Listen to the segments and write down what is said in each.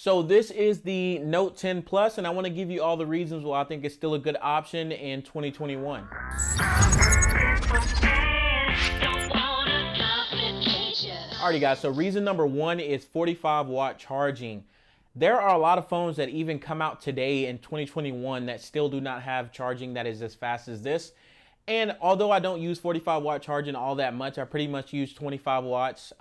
So this is the Note 10 Plus, and I want to give you all the reasons why I think it's still a good option in 2021. Alrighty guys, so reason number one is 45-watt charging. There are a lot of phones that even come out today in 2021 that still do not have charging that is as fast as this. And although I don't use 45-watt charging all that much, I pretty much use 25 watts.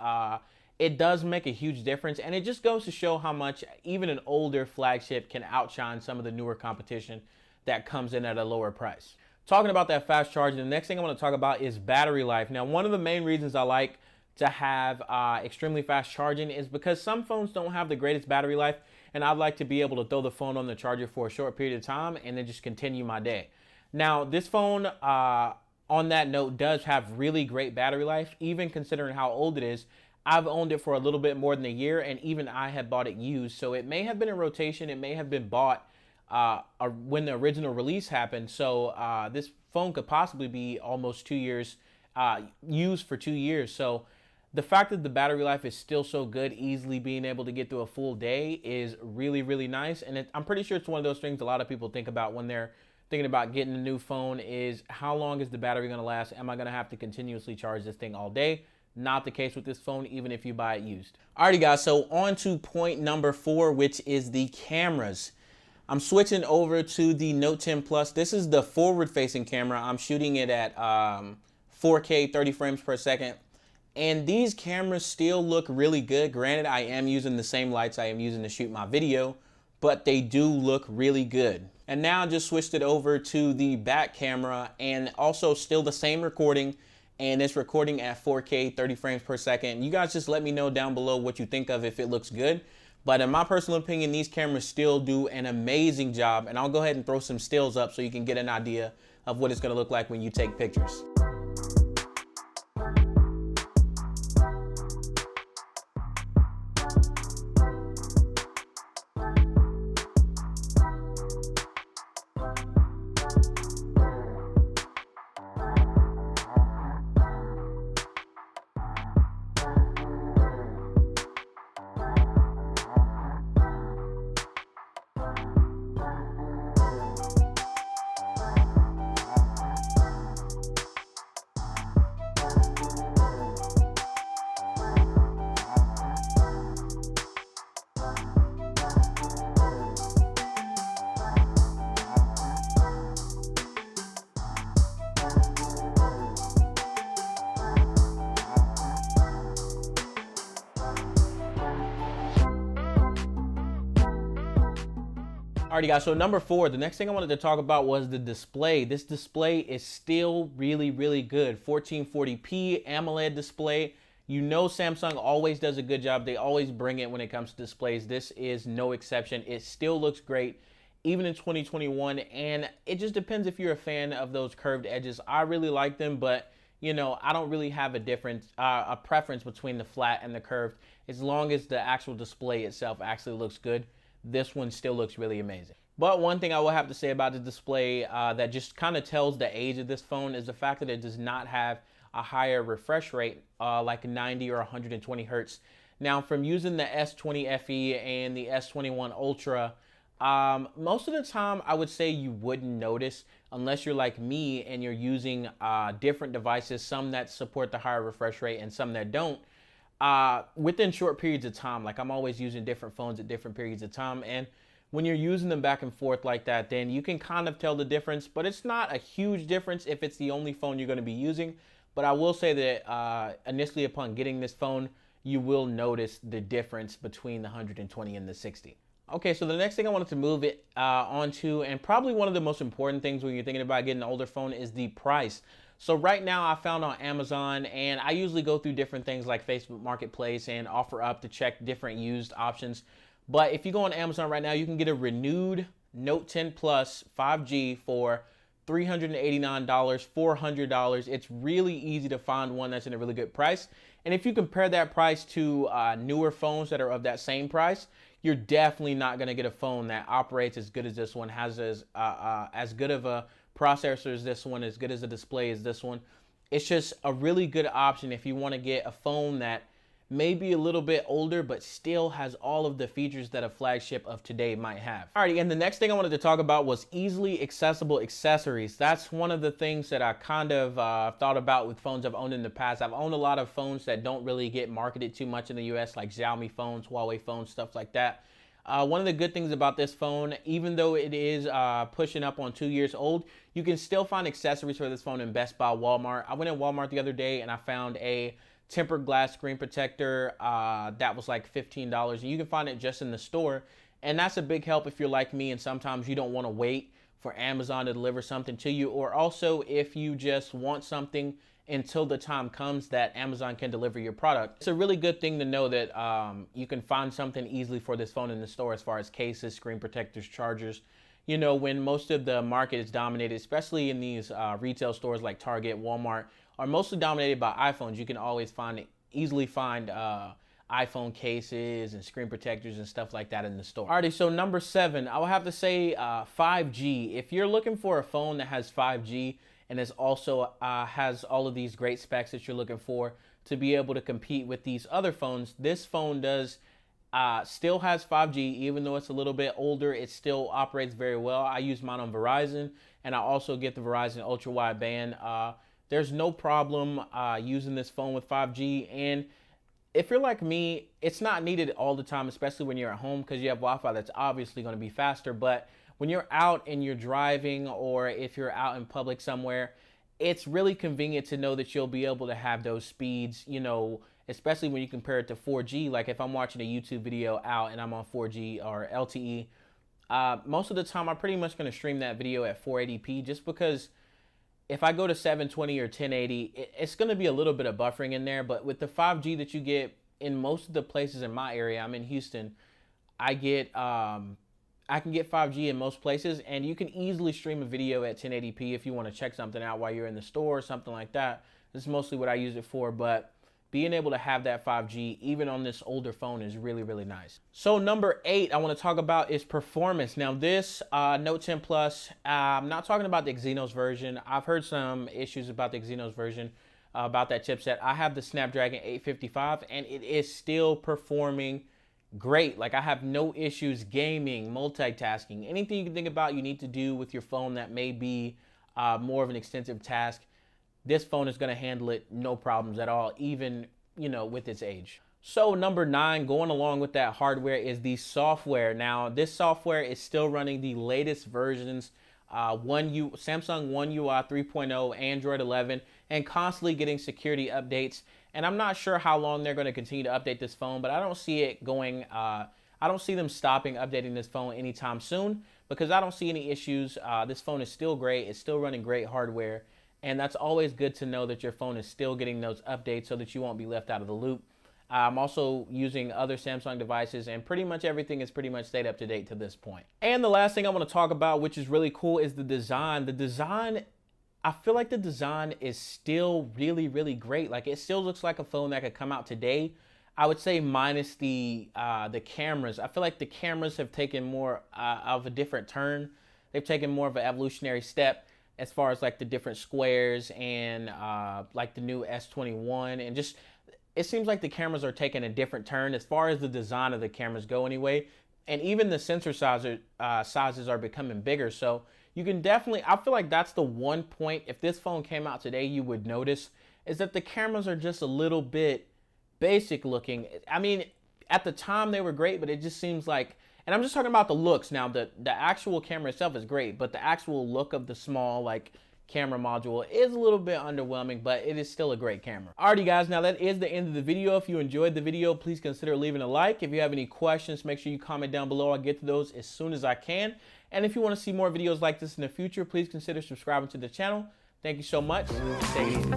It does make a huge difference, and it just goes to show how much even an older flagship can outshine some of the newer competition that comes in at a lower price. Talking about that fast charging, the next thing I want to talk about is battery life. Now, one of the main reasons I like to have extremely fast charging is because some phones don't have the greatest battery life, and I'd like to be able to throw the phone on the charger for a short period of time and then just continue my day. Now, this phone, on that note, does have really great battery life, even considering how old it is. I've owned it for a little bit more than a year, and even I had bought it used, so it may have been in rotation. It may have been bought when the original release happened. So this phone could possibly be almost 2 years, used for 2 years. So the fact that the battery life is still so good, easily being able to get through a full day is really, really nice. And I'm pretty sure it's one of those things a lot of people think about when they're thinking about getting a new phone is how long is the battery going to last? Am I going to have to continuously charge this thing all day? Not the case with this phone, even if you buy it used. Alrighty guys, so on to point number 4, which is the cameras. I'm switching over to the Note 10 Plus. This is the forward-facing camera. I'm shooting it at 4K, 30 frames per second. And these cameras still look really good. Granted, I am using the same lights I am using to shoot my video, but they do look really good. And now I just switched it over to the back camera, and also still the same recording, and it's recording at 4K, 30 frames per second. You guys just let me know down below what you think of, if it looks good. But in my personal opinion, these cameras still do an amazing job, and I'll go ahead and throw some stills up so you can get an idea of what it's gonna look like when you take pictures. Alrighty guys, so number 4, the next thing I wanted to talk about was the display. This display is still really, really good. 1440p AMOLED display. You know Samsung always does a good job. They always bring it when it comes to displays. This is no exception. It still looks great, even in 2021, and it just depends if you're a fan of those curved edges. I really like them, but you know, I don't really have a preference between the flat and the curved. As long as the actual display itself actually looks good, this one still looks really amazing. But one thing I will have to say about the display that just kind of tells the age of this phone is the fact that it does not have a higher refresh rate like 90 or 120 hertz. Now, from using the S20 FE and the S21 Ultra, most of the time I would say you wouldn't notice unless you're like me and you're using different devices, some that support the higher refresh rate and some that don't. Within short periods of time. Like, I'm always using different phones at different periods of time, and when you're using them back and forth like that, then you can kind of tell the difference, but it's not a huge difference if it's the only phone you're going to be using. But I will say that initially upon getting this phone, you will notice the difference between the 120 and the 60. Okay, so the next thing I wanted to move it onto, and probably one of the most important things when you're thinking about getting an older phone, is the price. So right now I found on Amazon, and I usually go through different things like Facebook Marketplace and OfferUp to check different used options. But if you go on Amazon right now, you can get a renewed Note 10 Plus 5G for $389, $400. It's really easy to find one that's in a really good price. And if you compare that price to newer phones that are of that same price, you're definitely not going to get a phone that operates as good as this one, has as good of a processor as this one, as good as a display as this one. It's just a really good option if you want to get a phone that maybe a little bit older, but still has all of the features that a flagship of today might have. Alrighty, and the next thing I wanted to talk about was easily accessible accessories. That's one of the things that I kind of thought about with phones I've owned in the past. I've owned a lot of phones that don't really get marketed too much in the US, like Xiaomi phones, Huawei phones, stuff like that. One of the good things about this phone, even though it is pushing up on 2 years old, you can still find accessories for this phone in Best Buy, Walmart. I went in Walmart the other day and I found a tempered glass screen protector that was like $15, and you can find it just in the store. And that's a big help if you're like me and sometimes you don't want to wait for Amazon to deliver something to you, or also if you just want something until the time comes that Amazon can deliver your product. It's a really good thing to know that you can find something easily for this phone in the store as far as cases, screen protectors, chargers. You know, when most of the market is dominated, especially in these retail stores like Target, Walmart, are mostly dominated by iPhones, you can always easily find iPhone cases and screen protectors and stuff like that in the store. Alrighty, so number 7, I would have to say 5G. If you're looking for a phone that has 5G and is also has all of these great specs that you're looking for to be able to compete with these other phones, this phone does still has 5G. Even though it's a little bit older, it still operates very well. I use mine on Verizon, and I also get the Verizon ultra wideband. There's no problem using this phone with 5G, and if you're like me, it's not needed all the time, especially when you're at home, because you have Wi-Fi that's obviously going to be faster. But when you're out and you're driving, or if you're out in public somewhere, it's really convenient to know that you'll be able to have those speeds, you know, especially when you compare it to 4G. Like if I'm watching a YouTube video out and I'm on 4G or LTE, most of the time I'm pretty much going to stream that video at 480p, just because if I go to 720 or 1080, it's going to be a little bit of buffering in there. But with the 5G that you get in most of the places in my area, I'm in Houston, I can get 5G in most places, and you can easily stream a video at 1080p if you want to check something out while you're in the store or something like that. This is mostly what I use it for, but being able to have that 5G even on this older phone is really, really nice. So number 8 I want to talk about is performance. Now this Note 10 Plus, I'm not talking about the Exynos version. I've heard some issues about the Exynos version, about that chipset. I have the Snapdragon 855 and it is still performing great. Like I have no issues gaming, multitasking, anything you can think about you need to do with your phone that may be more of an extensive task. This phone is going to handle it no problems at all, even, you know, with its age. So number 9, going along with that hardware, is the software. Now this software is still running the latest versions, Samsung One UI 3.0, Android 11, and constantly getting security updates. And I'm not sure how long they're going to continue to update this phone, but I don't see it going, I don't see them stopping updating this phone anytime soon, because I don't see any issues. This phone is still great. It's still running great hardware. And that's always good to know that your phone is still getting those updates so that you won't be left out of the loop. I'm also using other Samsung devices, and pretty much everything is pretty much stayed up to date to this point. And the last thing I want to talk about, which is really cool, is the design. The design, I feel like the design is still really, really great. Like it still looks like a phone that could come out today. I would say minus the cameras. I feel like the cameras have taken more of a different turn. They've taken more of an evolutionary step as far as like the different squares and like the new S21, and just it seems like the cameras are taking a different turn as far as the design of the cameras go anyway. And even the sensor sizes are becoming bigger. So you can definitely, I feel like that's the one point, if this phone came out today, you would notice, is that the cameras are just a little bit basic looking. I mean, at the time they were great, but it just seems like, and I'm just talking about the looks now, the actual camera itself is great, but the actual look of the small like camera module is a little bit underwhelming, but it is still a great camera. Alrighty guys, now that is the end of the video. If you enjoyed the video, please consider leaving a like. If you have any questions, make sure you comment down below. I'll get to those as soon as I can. And if you want to see more videos like this in the future, please consider subscribing to the channel. Thank you so much. Stay easy.